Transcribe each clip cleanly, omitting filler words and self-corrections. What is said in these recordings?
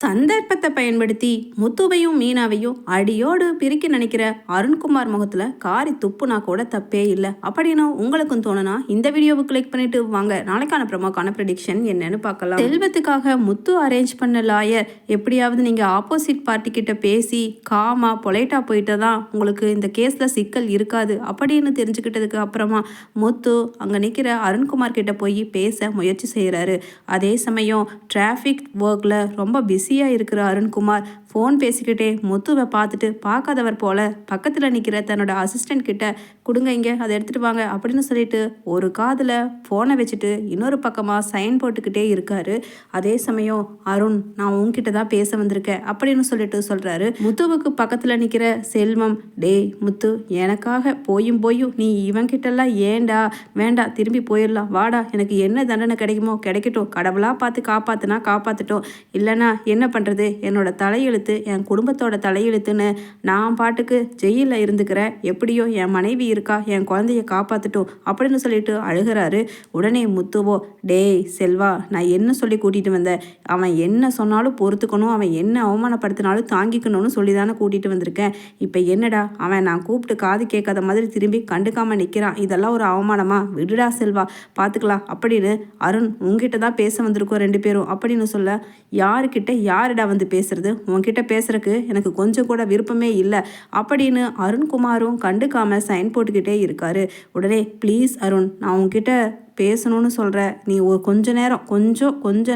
சந்தர்ப்பத்தை பயன்படுத்தி முத்துவையும் மீனாவையும் அடியோடு பிரிக்க நினைக்கிற அருண்குமார் முகத்துல காரி துப்புனா கூட தப்பே இல்லை அப்படின்னு உங்களுக்கும் தோணுனா இந்த வீடியோவை கிளிக் பண்ணிட்டு வாங்க நாளைக்கான ப்ரமோக்கான ப்ரெடிக்ஷன் என்னன்னு பார்க்கலாம். செல்வத்துக்காக முத்து அரேஞ்ச் பண்ண லாயர் எப்படியாவது நீங்க ஆப்போசிட் பார்ட்டி கிட்ட பேசி காமா பொலைட்டா போயிட்டு தான் உங்களுக்கு இந்த கேஸ்ல சிக்கல் இருக்காது அப்படின்னு தெரிஞ்சுக்கிட்டதுக்கு அப்புறமா முத்து அங்க நிக்கிற அருண்குமார் கிட்ட போய் பேச முயற்சி செய்யறாரு. அதே சமயம் டிராஃபிக் ஒர்க்ல ரொம்ப பிஸியாக இருக்கிற அருண்குமார் ஃபோன் பேசிக்கிட்டே முத்துவை பார்த்துட்டு பார்க்காதவர் போல பக்கத்தில் நிற்கிற தன்னோட அசிஸ்டன்ட் கிட்ட கொடுங்க இங்கே அதை எடுத்துகிட்டு வாங்க அப்படின்னு சொல்லிட்டு ஒரு காதில் ஃபோனை வச்சுட்டு இன்னொரு பக்கமாக சைன் போட்டுக்கிட்டே இருக்காரு. அதே சமயம் அருண் நான் உங்ககிட்ட தான் பேச வந்திருக்கேன் அப்படின்னு சொல்லிட்டு சொல்கிறாரு. முத்துவுக்கு பக்கத்தில் நிற்கிற செல்வம் டேய் முத்து எனக்காக போயும் நீ இவன்கிட்டலாம் ஏண்டா வேண்டா திரும்பி போயிடலாம் வாடா எனக்கு என்ன தண்டனை கிடைக்குமோ கிடைக்கட்டும் கடவுளாக பார்த்து காப்பாற்றுனா காப்பாற்றட்டும் இல்லைனா என்ன பண்ணுறது என்னோட தலையெழுத்து என் குடும்பத்தோட தலையெழுத்துன்னு நான் பாட்டுக்கு ஜெயிலில் இருந்துக்கிறேன் எப்படியோ என் மனைவி இருக்கா என் குழந்தைய காப்பாற்றட்டும் அப்படின்னு சொல்லிட்டு அழுகிறாரு. உடனே முத்துவோ டேய் செல்வா நான் என்ன சொல்லி கூட்டிகிட்டு வந்தேன் அவன் என்ன சொன்னாலும் பொறுத்துக்கணும் அவன் என்ன அவமானப்படுத்தினாலும் தாங்கிக்கணும்னு சொல்லி தானே கூட்டிகிட்டு வந்திருக்கேன் இப்போ என்னடா அவன் நான் கூப்பிட்டு காது கேட்காத மாதிரி திரும்பி கண்டுக்காமல் நிற்கிறான் இதெல்லாம் ஒரு அவமானமா விடுடா செல்வா பார்த்துக்கலாம் அப்படின்னு அருண் உங்ககிட்ட தான் பேச வந்திருக்கோம் ரெண்டு பேரும் அப்படின்னு சொல்ல யாருக்கிட்ட யாருடா வந்து பேசுறது உன்கிட்ட பேசுறதுக்கு எனக்கு கொஞ்சம் கூட விருப்பமே இல்லை அப்படின்னு அருண்குமாரும் கண்டுக்காம சைன் போட்டுக்கிட்டே இருக்காரு. உடனே ப்ளீஸ் அருண் நான் உன்கிட்ட பேசணும்னு சொல்கிற நீ ஒரு கொஞ்ச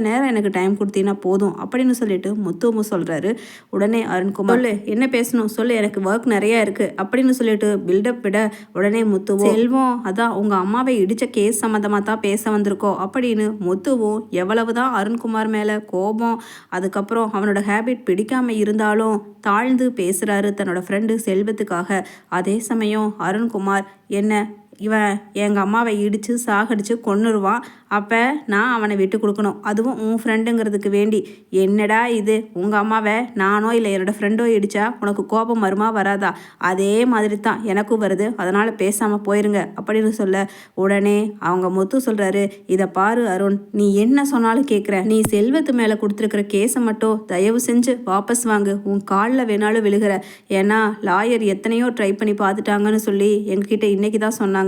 நேரம் எனக்கு டைம் கொடுத்தீங்கன்னா போதும் அப்படின்னு சொல்லிட்டு முத்துவும் சொல்கிறாரு. உடனே அருண்குமார் சொல்லு என்ன பேசணும் சொல்லு எனக்கு ஒர்க் நிறையா இருக்குது அப்படின்னு சொல்லிட்டு பில்டப் விட உடனே முத்துவும் செல்வம் அதான் உங்கள் அம்மாவை இடித்த கேஸ் சம்மந்தமாக தான் பேச வந்திருக்கோம் அப்படின்னு முத்துவும் எவ்வளவு தான் அருண்குமார் மேலே கோபம் அதுக்கப்புறம் அவனோட ஹேபிட் பிடிக்காமல் இருந்தாலும் தாழ்ந்து பேசுகிறாரு தன்னோட ஃப்ரெண்டு செல்வத்துக்காக. அதே சமயம் அருண்குமார் என்ன இவன் எங்கள் அம்மாவை இடித்து சாகடித்து கொன்னுருவான் அப்போ நான் அவனை விட்டு கொடுக்கணும் அதுவும் உன் ஃப்ரெண்டுங்கிறதுக்கு வேண்டி என்னடா இது உங்கள் அம்மாவை நானோ இல்லை என்னோடய ஃப்ரெண்டோ இடித்தா உனக்கு கோபம் வருமா வராதா அதே மாதிரி தான் எனக்கும் வருது அதனால் பேசாமல் போயிருங்க அப்படின்னு சொல்ல உடனே அவங்க முத்து சொல்கிறாரு இதை பாரு அருண் நீ என்ன சொன்னாலும் கேட்குற நீ செல்வத்து மேலே கொடுத்துருக்கிற கேஸை மட்டும் தயவு செஞ்சு வாபஸ் வாங்கு உன் காலில் வேணாலும் விழுகிற ஏன்னா லாயர் எத்தனையோ ட்ரை பண்ணி பார்த்துட்டாங்கன்னு சொல்லி எங்ககிட்ட இன்றைக்கி தான் சொன்னாங்க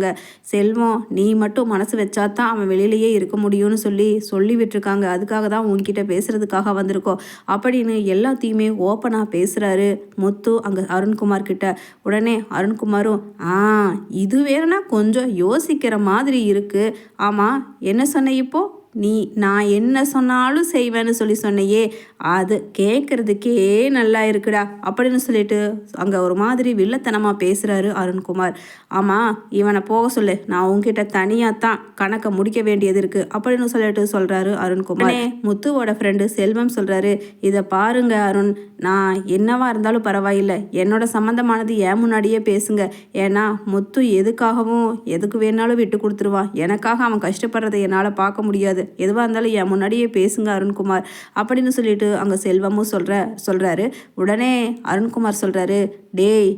செல்வம் நீ மட்டும் மனசு வச்சா தான் அவன் வெளியிலேயே இருக்க முடியும்னு சொல்லி விட்டுருக்காங்க அதுக்காக தான் உன்கிட்ட பேசுறதுக்காக வந்திருக்கோம் அப்படின்னு எல்லாத்தையுமே ஓப்பனாக பேசுகிறாரு முத்து அங்கே அருண்குமார் கிட்ட. உடனே அருண்குமாரும் இது வேறுனா கொஞ்சம் யோசிக்கிற மாதிரி இருக்கு ஆமாம் என்ன சொன்ன இப்போ நீ நான் என்ன சொன்னாலும் செய்வேன்னு சொல்லி சொன்னையே அது கேட்குறதுக்கே நல்லா இருக்குடா அப்படின்னு சொல்லிட்டு அங்கே ஒரு மாதிரி வில்லத்தனமாக பேசுகிறாரு அருண்குமார். ஆமாம் இவனை போக சொல்லு நான் உங்ககிட்ட தனியாக தான் கணக்கை முடிக்க வேண்டியது இருக்குது அப்படின்னு சொல்லிட்டு சொல்கிறாரு அருண்குமார். முத்துவோட ஃப்ரெண்டு செல்வம் சொல்கிறாரு இதை பாருங்க அருண் நான் என்னவா இருந்தாலும் பரவாயில்லை என்னோட சம்மந்தமானது ஏன் முன்னாடியே பேசுங்க ஏன்னா முத்து எதுக்கு வேணாலும் விட்டு கொடுத்துருவான் எனக்காக அவன் கஷ்டப்படுறதை என்னால் பார்க்க முடியாது எதுவாக இருந்தாலும் என் முன்னாடியே பேசுங்க அருண்குமார் அப்படின்னு சொல்லிட்டு அங்கே செல்வமும் சொல்கிறாரு. உடனே அருண்குமார் சொல்கிறாரு டேய்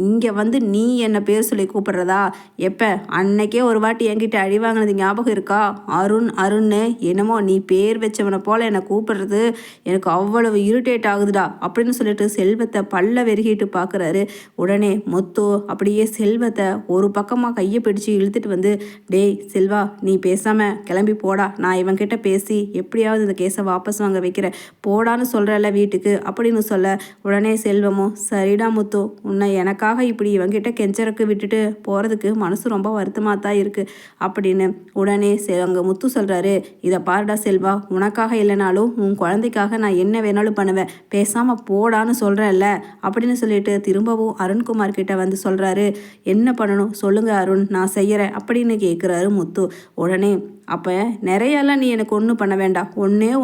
இங்கே வந்து நீ என்னை பேர் சொல்லி கூப்பிடுறதா எப்போ அன்னைக்கே ஒரு வாட்டி என்கிட்ட அடி வாங்கினது ஞாபகம் இருக்கா அருண்னு என்னமோ நீ பேர் வச்சவனை போல் என்னை கூப்பிடுறது எனக்கு அவ்வளவு இரிட்டேட் ஆகுதுடா அப்படின்னு சொல்லிட்டு செல்வத்தை பல்ல வெறுகிட்டு பார்க்குறாரு. உடனே முத்து அப்படியே செல்வத்தை ஒரு பக்கமாக கையை பிடிச்சி இழுத்துட்டு வந்து டேய் செல்வா நீ பேசாமல் கிளம்பி போடா நான் இவன்கிட்ட பேசி எப்படியாவது இந்த கேஸை வாபஸ் வாங்க வைக்கிறேன் போடான்னு சொல்கிறல்ல வீட்டுக்கு அப்படின்னு சொல்ல உடனே செல்வமும் சரிடா முத்து உன்னை எனக்காக இப்படி இவங்கிட்ட கெஞ்சறக்கு விட்டுட்டு போகிறதுக்கு மனசு ரொம்ப வருத்தமாக தான் இருக்குது அப்படின்னு உடனே அங்கே முத்து சொல்கிறாரு இதை பாருடா செல்வா உனக்காக இல்லைனாலும் உன் குழந்தைக்காக நான் என்ன வேணாலும் பண்ணுவேன் பேசாமல் போடான்னு சொல்கிறேன்ல அப்படின்னு சொல்லிட்டு திரும்பவும் அருண்குமார் கிட்ட வந்து சொல்கிறாரு என்ன பண்ணணும் சொல்லுங்கள் அருண் நான் செய்கிறேன் அப்படின்னு கேட்குறாரு முத்து. உடனே அப்போ நிறையெல்லாம் நீ எனக்கு ஒன்றும் பண்ண வேண்டாம்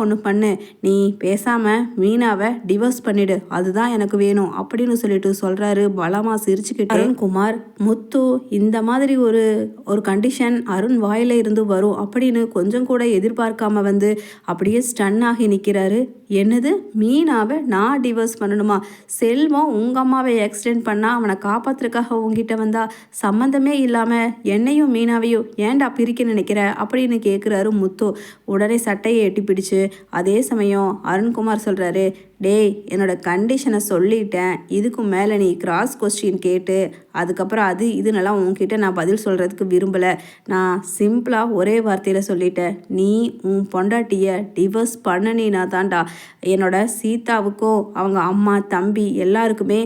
ஒன்று பண்ணு நீ பேசாமல் மீனாவை டிவோர்ஸ் பண்ணிடு அதுதான் எனக்கு வேணும் அப்படின்னு சொல்லிட்டு சொல்கிறாரு பலமாக சிரிச்சுக்கிட்டு. அருண்குமார் முத்து இந்த மாதிரி ஒரு கண்டிஷன் அருண் வாயில இருந்து வரும் அப்படின்னு கொஞ்சம் கூட எதிர்பார்க்காம வந்து அப்படியே ஸ்டன் ஆகி நிற்கிறாரு. என்னது மீனாவை நான் டிவோர்ஸ் பண்ணணுமா செல்வம் உங்கள் அம்மாவை ஆக்சிடென்ட் பண்ணால் அவனை காப்பாற்றுறதுக்காக உங்ககிட்ட வந்தா சம்மந்தமே இல்லாமல் என்னையும் மீனாவையும் ஏன்டா பிரிக்க நினைக்கிற அப்படின்னு அப்படின்னு கேட்குறாரு முத்து. உடனே சட்டையை எட்டி பிடிச்சு அதே சமயம் அருண்குமார் சொல்கிறாரு, டேய் என்னோட கண்டிஷனை சொல்லிட்டேன், இதுக்கு மேலே நீ கிராஸ் கொஸ்டின் கேட்டு அதுக்கப்புறம் அது இதுன்னெல்லாம் உன்கிட்ட நான் பதில் சொல்கிறதுக்கு விரும்பலை. நான் சிம்பிளாக ஒரே வார்த்தையில் சொல்லிட்டேன், நீ உன் பொண்டாட்டியை டிவோர்ஸ் பண்ணினா தான்டா என்னோட சீதாவுக்கும் அவங்க அம்மா தம்பி எல்லாருக்குமே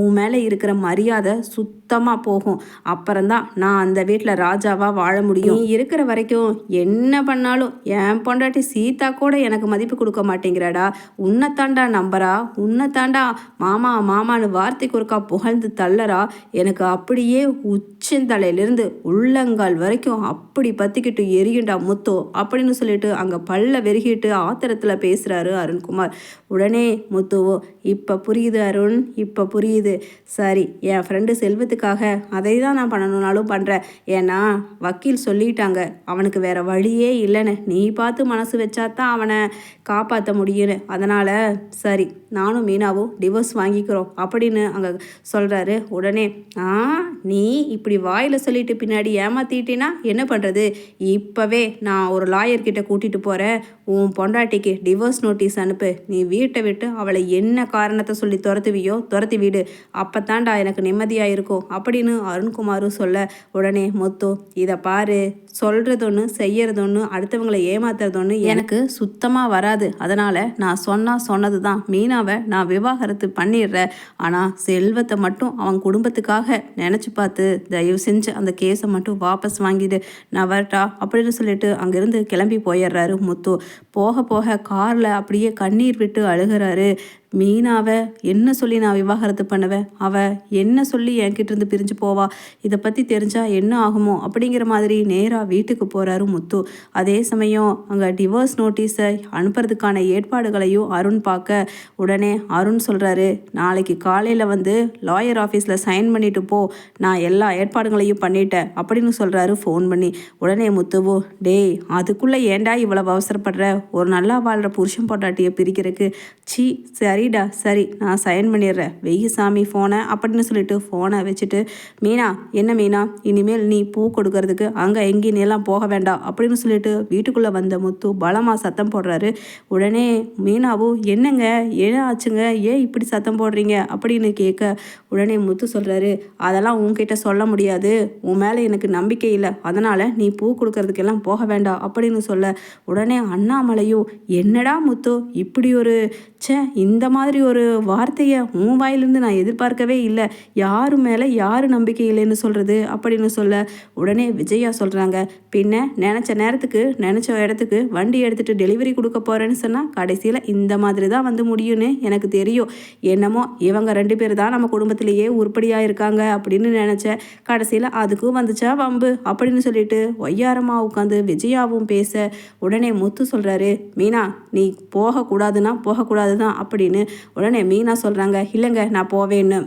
உன் மேலே இருக்கிற மரியாதை சுத்தமாக போகும். அப்புறம்தான் நான் அந்த வீட்டில் ராஜாவாக வாழ முடியும். நீ இருக்கிற வரைக்கும் என்ன பண்ணாலும் என் பொண்டாட்டி சீதா கூட எனக்கு மதிப்பு கொடுக்க மாட்டேங்கிறாடா, உன்னைத்தாண்டா நம்பரா, உன்னைத்தாண்டா மாமா மாமான்னு வார்த்தைக்கு ஒருக்கா புகழ்ந்து தள்ளறா, எனக்கு அப்படியே உச்சந்தலையிலிருந்து உள்ளங்கால் வரைக்கும் அப்படி பற்றிக்கிட்டு எரியுண்டா முத்தோ அப்படின்னு சொல்லிட்டு அங்கே பல்ல வெறுகிட்டு ஆத்திரத்தில் பேசுகிறாரு அருண்குமார். உடனே முத்துவோ, இப்போ புரியுது அருண், இப்போ புரியுது. சரி, என் ஃப்ரெண்டு செல்வத்துக்காக அதை தான் நான் பண்ணணுன்னாலும் பண்ணுறேன். ஏன்னா வக்கீல் சொல்லிட்டாங்க அவனுக்கு வேற வழியே இல்லைன்னு, நீ பார்த்து மனசு வச்சா தான் அவனை காப்பாற்ற முடியும்னு. அதனால் சரி, நானும் மீனாவும் டிவோர்ஸ் வாங்கிக்கிறோம் அப்படின்னு அங்கே சொல்கிறாரு. உடனே நீ இப்படி வாயில் சொல்லிட்டு பின்னாடி ஏமாற்றிட்டினா என்ன பண்ணுறது? இப்போவே நான் ஒரு லாயர்கிட்ட கூட்டிகிட்டு போகிறேன், உன் பொண்டாட்டிக்கு டிவோர்ஸ் நோட்டீஸ் அனுப்பு, நீ வீட்டை விட்டு அவளை என்ன காரணத்தை சொல்லி துரத்துவியோ துரத்தி விடு, அப்போ தாண்டா எனக்கு நிம்மதியாக இருக்கும் அப்படின்னு அருண்குமாரும் சொல்ல, உடனே முத்து, இதை பாரு, சொல்கிறது ஒன்று செய்யறது ஒன்று, அடுத்தவங்களை ஏமாத்துறது ஒன்று எனக்கு சுத்தமாக வராது. அதனால் நான் சொன்னது தான், மீனாவை நான் விவாகரத்து பண்ணிடுறேன், ஆனால் செல்வத்தை மட்டும் அவன் குடும்பத்துக்காக நினச்சி பார்த்து தயவு செஞ்சு அந்த கேஸை மட்டும் வாபஸ் வாங்கிடு, நான் வரட்டா அப்படின்னு சொல்லிட்டு அங்கேருந்து கிளம்பி போயிடுறாரு முத்து. போக போக காரில் அப்படியே கண்ணீர் விட்டு அழுகிறாரு. மீனாவை என்ன சொல்லி நான் விவாகரத்து பண்ணுவேன், அவள் என்ன சொல்லி என்கிட்டேருந்து பிரிஞ்சு போவா, இதை பற்றி தெரிஞ்சால் என்ன ஆகுமோ அப்படிங்கிற மாதிரி நேராக வீட்டுக்கு போகிறாரு முத்து. அதே சமயம் அங்கே டிவோர்ஸ் நோட்டீஸை அனுப்புறதுக்கான ஏற்பாடுகளையும் அருண் பார்க்க, உடனே அருண் சொல்கிறாரு, நாளைக்கு காலையில் வந்து லாயர் ஆஃபீஸில் சைன் பண்ணிட்டு போ, நான் எல்லா ஏற்பாடுகளையும் பண்ணிட்டேன் அப்படின்னு சொல்கிறாரு ஃபோன் பண்ணி. உடனே முத்துவோ, டேய் அதுக்குள்ளே ஏண்டா இவ்வளவு அவசரப்படுற, ஒரு நல்லா வாழ்கிற புருஷன் பொண்டாட்டியை பிரிக்கிறதுக்கு, சி சரிடா சரி நான் சைன் பண்ணிடுறேன், வெய்ய சாமி ஃபோனை அப்படின்னு சொல்லிட்டு ஃபோனை வச்சுட்டு, மீனா என்ன மீனா, இனிமேல் நீ பூ கொடுக்கறதுக்கு அங்கே எங்கேயும் எல்லாம் போக வேண்டாம் அப்படின்னு சொல்லிட்டு வீட்டுக்குள்ளே வந்த முத்து பலமாக சத்தம் போடுறாரு. உடனே மீனாவும், என்னங்க ஏன் ஆச்சுங்க, ஏன் இப்படி சத்தம் போடுறீங்க அப்படின்னு கேட்க, உடனே முத்து சொல்கிறாரு, அதெல்லாம் உன்கிட்ட சொல்ல முடியாது, உன் மேலே எனக்கு நம்பிக்கை இல்லை, அதனால் நீ பூ கொடுக்கறதுக்கெல்லாம் போக வேண்டாம் அப்படின்னு சொல்ல, உடனே அண்ணாமலையும், என்னடா முத்து இப்படி ஒரு இந்த மாதிரி ஒரு வார்த்தையை உன் வாயிலிருந்து நான் எதிர்பார்க்கவே இல்லை, யாரு மேலே யார் நம்பிக்கை இல்லைன்னு சொல்கிறது அப்படின்னு சொல்ல, உடனே விஜயா சொல்கிறாங்க, பின்ன நினச்ச நேரத்துக்கு நினச்ச இடத்துக்கு வண்டி எடுத்துகிட்டு டெலிவரி கொடுக்க போகிறேன்னு சொன்னால் கடைசியில் இந்த மாதிரி தான் வந்து முடியும்னு எனக்கு தெரியும், என்னமோ இவங்க 2 பேர் தான் நம்ம குடும்பத்திலேயே உருப்படியாக இருக்காங்க அப்படின்னு நினச்சேன், கடைசியில் அதுக்கும் வந்துச்சா வம்பு அப்படின்னு சொல்லிட்டு ஒய்யாரமாக உட்காந்து விஜயாவும் பேச, உடனே முத்து சொல்கிறாரு, மீனா நீ போகக்கூடாதுன்னா போகக்கூடாது தான் அப்படின்னு. உடனே மீனா சொல்கிறாங்க, இல்லைங்க நான் போவேன்னு.